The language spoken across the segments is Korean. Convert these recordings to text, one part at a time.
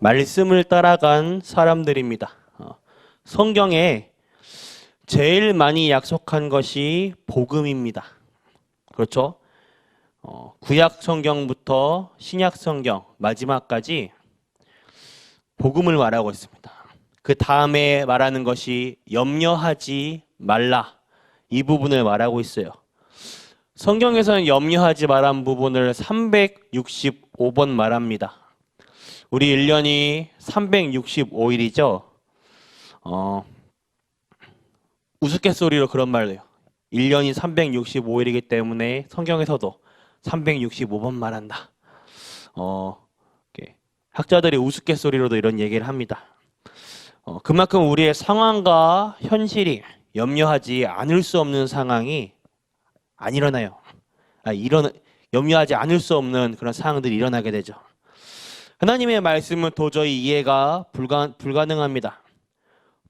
말씀을 따라간 사람들입니다. 성경에 제일 많이 약속한 것이 복음입니다. 그렇죠? 구약 성경부터 신약 성경 마지막까지 복음을 말하고 있습니다. 그 다음에 말하는 것이 염려하지 말라, 이 부분을 말하고 있어요. 성경에서는 염려하지 말란 부분을 365번 말합니다. 우리 1년이 365일이죠. 우스갯소리로 그런 말을 해요. 1년이 365일이기 때문에 성경에서도 365번 말한다. 학자들이 우스갯소리로도 이런 얘기를 합니다. 그만큼 우리의 상황과 현실이 염려하지 않을 수 없는 상황이 안 일어나요. 염려하지 않을 수 없는 그런 상황들이 일어나게 되죠. 하나님의 말씀은 도저히 이해가 불가능합니다.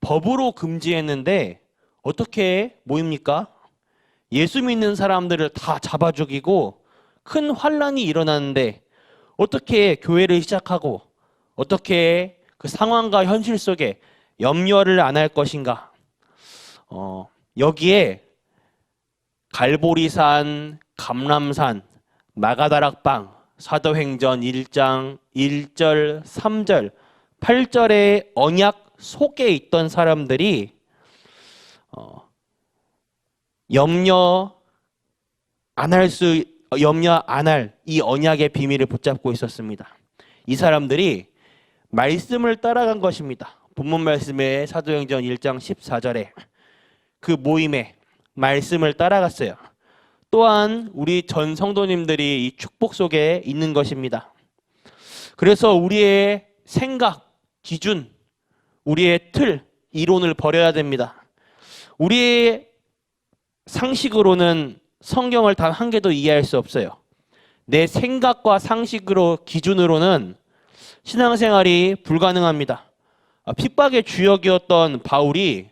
법으로 금지했는데 어떻게 모입니까? 예수 믿는 사람들을 다 잡아 죽이고 큰 환란이 일어나는데 어떻게 교회를 시작하고 어떻게 그 상황과 현실 속에 염려를 안 할 것인가? 여기에 갈보리산, 감람산, 마가다락방, 사도행전 1장 1절, 3절, 8절의 언약 속에 있던 사람들이 염려 안 할 이 언약의 비밀을 붙잡고 있었습니다. 이 사람들이 말씀을 따라간 것입니다. 본문 말씀의 사도행전 1장 14절에 그 모임에 말씀을 따라갔어요. 또한 우리 전 성도님들이 이 축복 속에 있는 것입니다. 그래서 우리의 생각, 기준, 우리의 틀, 이론을 버려야 됩니다. 우리의 상식으로는 성경을 단 한 개도 이해할 수 없어요. 내 생각과 상식으로 기준으로는 신앙생활이 불가능합니다. 핍박의 주역이었던 바울이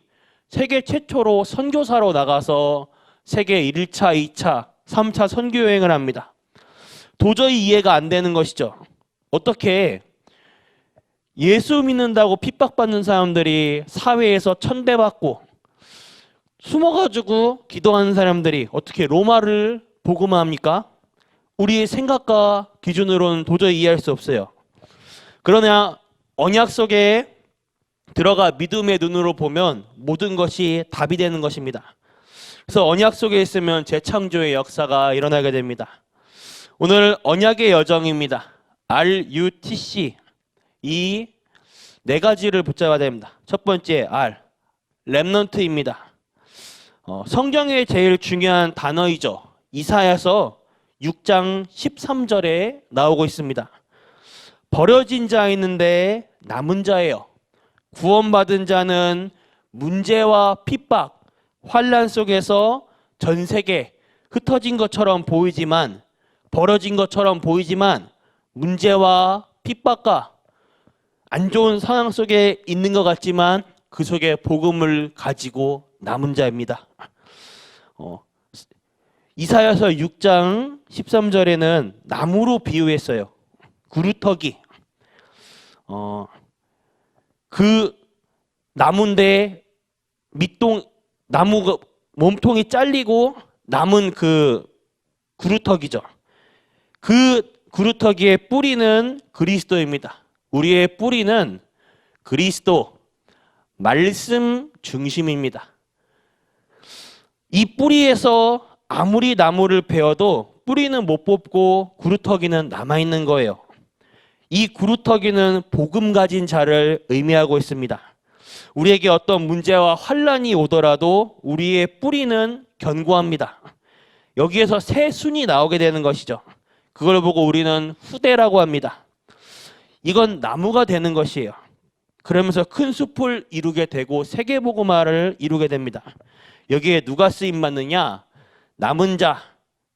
세계 최초로 선교사로 나가서 세계 1차, 2차, 3차 선교 여행을 합니다. 도저히 이해가 안 되는 것이죠. 어떻게 예수 믿는다고 핍박받는 사람들이 사회에서 천대받고 숨어가지고 기도하는 사람들이 어떻게 로마를 복음화합니까? 우리의 생각과 기준으로는 도저히 이해할 수 없어요. 그러나 언약 속에 들어가 믿음의 눈으로 보면 모든 것이 답이 되는 것입니다. 그래서 언약 속에 있으면 재창조의 역사가 일어나게 됩니다. 오늘 언약의 여정입니다. RUTC, 이 네 가지를 붙잡아야 됩니다. 첫 번째 R, 렘넌트입니다. 성경의 제일 중요한 단어이죠. 이사야서 6장 13절에 나오고 있습니다. 버려진 자 있는데 남은 자예요. 구원받은 자는 문제와 핍박, 환란 속에서 전 세계 흩어진 것처럼 보이지만, 버려진 것처럼 보이지만 문제와 핍박과 안 좋은 상황 속에 있는 것 같지만 그 속에 복음을 가지고 남은 자입니다. 이사야서 6장 13절에는 나무로 비유했어요. 구루터기. 그 나무인데 나무 몸통이 잘리고 남은 그 구루터기죠. 그 구루터기의 뿌리는 그리스도입니다. 우리의 뿌리는 그리스도, 말씀 중심입니다. 이 뿌리에서 아무리 나무를 베어도 뿌리는 못 뽑고 구루터기는 남아있는 거예요. 이 구루터기는 복음 가진 자를 의미하고 있습니다. 우리에게 어떤 문제와 환란이 오더라도 우리의 뿌리는 견고합니다. 여기에서 새 순이 나오게 되는 것이죠. 그걸 보고 우리는 후대라고 합니다. 이건 나무가 되는 것이에요. 그러면서 큰 숲을 이루게 되고 세계복음화를 이루게 됩니다. 여기에 누가 쓰임 받느냐? 남은 자,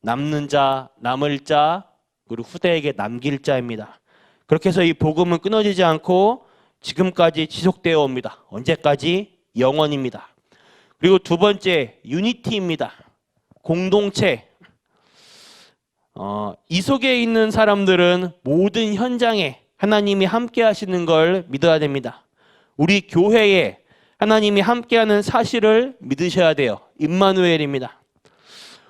남는 자, 남을 자, 그리고 후대에게 남길 자입니다. 그렇게 해서 이 복음은 끊어지지 않고 지금까지 지속되어 옵니다. 언제까지? 영원입니다. 그리고 두 번째, 유니티입니다. 공동체. 이 속에 있는 사람들은 모든 현장에 하나님이 함께 하시는 걸 믿어야 됩니다. 우리 교회에 하나님이 함께하는 사실을 믿으셔야 돼요. 임마누엘입니다.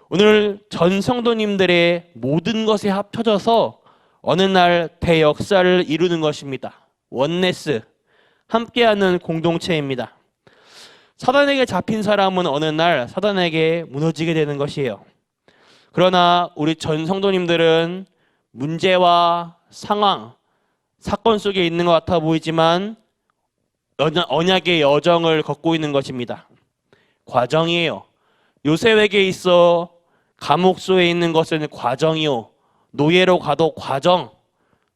오늘 전 성도님들의 모든 것에 합쳐져서 어느 날 대역사를 이루는 것입니다. 원네스, 함께하는 공동체입니다. 사단에게 잡힌 사람은 어느 날 사단에게 무너지게 되는 것이에요. 그러나 우리 전 성도님들은 문제와 상황, 사건 속에 있는 것 같아 보이지만 언약의 여정을 걷고 있는 것입니다. 과정이에요. 요셉에게 있어 감옥소에 있는 것은 과정이요. 노예로 가도 과정.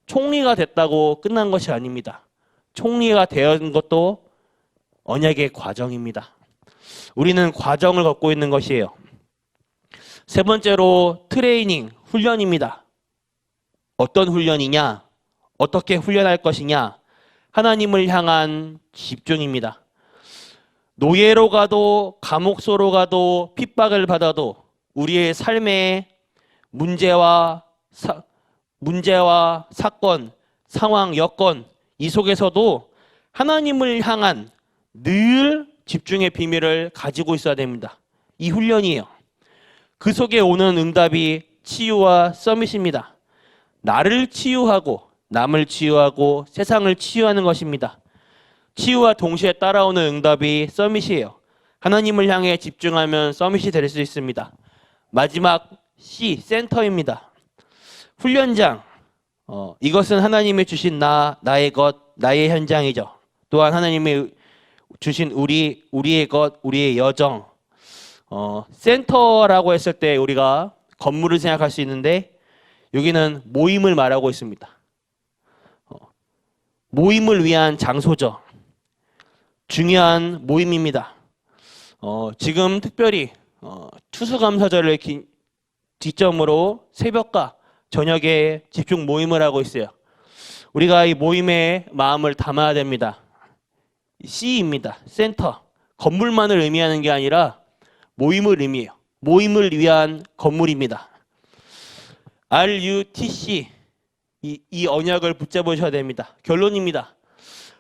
총리가 됐다고 끝난 것이 아닙니다. 총리가 되는 것도 언약의 과정입니다. 우리는 과정을 걷고 있는 것이에요. 세 번째로 트레이닝, 훈련입니다. 어떤 훈련이냐? 어떻게 훈련할 것이냐? 하나님을 향한 집중입니다. 노예로 가도 감옥소로 가도 핍박을 받아도 우리의 삶에 문제와 사건, 상황, 여건 이 속에서도 하나님을 향한 늘 집중의 비밀을 가지고 있어야 됩니다. 이 훈련이에요. 그 속에 오는 응답이 치유와 서밋입니다. 나를 치유하고 남을 치유하고 세상을 치유하는 것입니다. 치유와 동시에 따라오는 응답이 서밋이에요. 하나님을 향해 집중하면 서밋이 될 수 있습니다. 마지막 C, 센터입니다. 훈련장, 이것은 하나님이 주신 나의 것, 나의 현장이죠. 또한 하나님이 주신 우리의 것, 우리의 여정. 센터라고 했을 때 우리가 건물을 생각할 수 있는데 여기는 모임을 말하고 있습니다. 모임을 위한 장소죠. 중요한 모임입니다. 지금 특별히 추수감사절을 기점으로 새벽과 저녁에 집중 모임을 하고 있어요. 우리가 이 모임에 마음을 담아야 됩니다. C입니다. 센터. 건물만을 의미하는 게 아니라 모임을 의미해요. 모임을 위한 건물입니다. RUTC. 이 언약을 붙잡으셔야 됩니다. 결론입니다.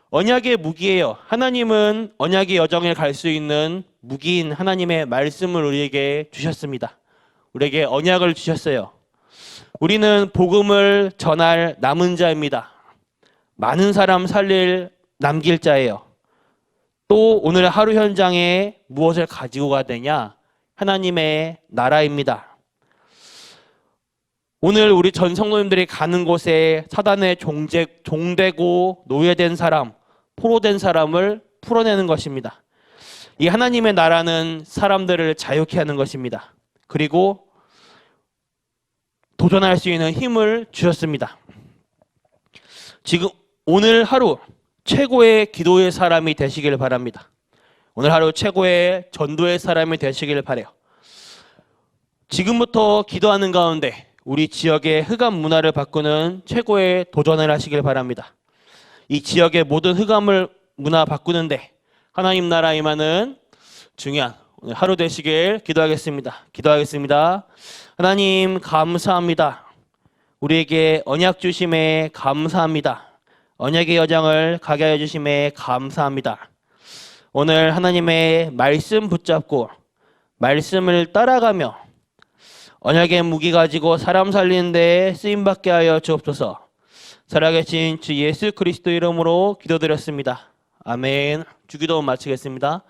언약의 무기예요. 하나님은 언약의 여정에 갈 수 있는 무기인 하나님의 말씀을 우리에게 주셨습니다. 우리에게 언약을 주셨어요. 우리는 복음을 전할 남은 자입니다. 많은 사람 남길 자예요. 또 오늘 하루 현장에 무엇을 가지고 가야 되냐? 하나님의 나라입니다. 오늘 우리 전 성도님들이 가는 곳에 사단의 종되고 노예된 사람, 포로된 사람을 풀어내는 것입니다. 이 하나님의 나라는 사람들을 자유케 하는 것입니다. 그리고 도전할 수 있는 힘을 주셨습니다. 지금 오늘 하루 최고의 기도의 사람이 되시길 바랍니다. 오늘 하루 최고의 전도의 사람이 되시길 바라요. 지금부터 기도하는 가운데 우리 지역의 흑암 문화를 바꾸는 최고의 도전을 하시길 바랍니다. 이 지역의 모든 흑암을 문화 바꾸는데 하나님 나라 임하는 중요한 오늘 하루 되시길 기도하겠습니다. 기도하겠습니다. 하나님 감사합니다. 우리에게 언약 주심에 감사합니다. 언약의 여정을 가게 하여 주심에 감사합니다. 오늘 하나님의 말씀 붙잡고 말씀을 따라가며 언약의 무기 가지고 사람 살리는 데 쓰임받게 하여 주옵소서. 살아계신 주 예수 그리스도 이름으로 기도드렸습니다. 아멘. 주기도 마치겠습니다.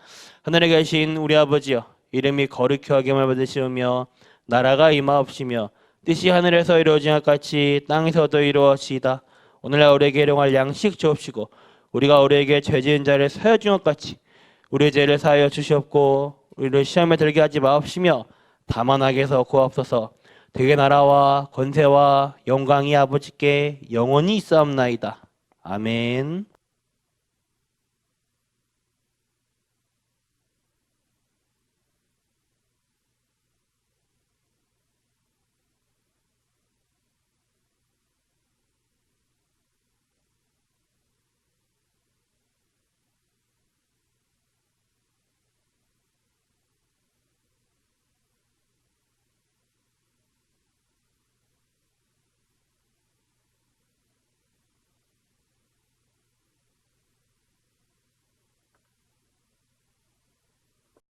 하늘에 계신 우리 아버지여, 이름이 거룩히 하게만 받으시오며 나라가 임하옵시며 뜻이 하늘에서 이루어진 것 같이 땅에서도 이루어지이다. 오늘날 우리에게 일용할 양식 주옵시고 우리가 우리에게 죄 지은 자를 사하여 준 것 같이 우리의 죄를 사하여 주시옵고 우리를 시험에 들게 하지 마옵시며 다만 악에서 구하옵소서. 대개 나라와 권세와 영광이 아버지께 영원히 있사옵나이다. 아멘.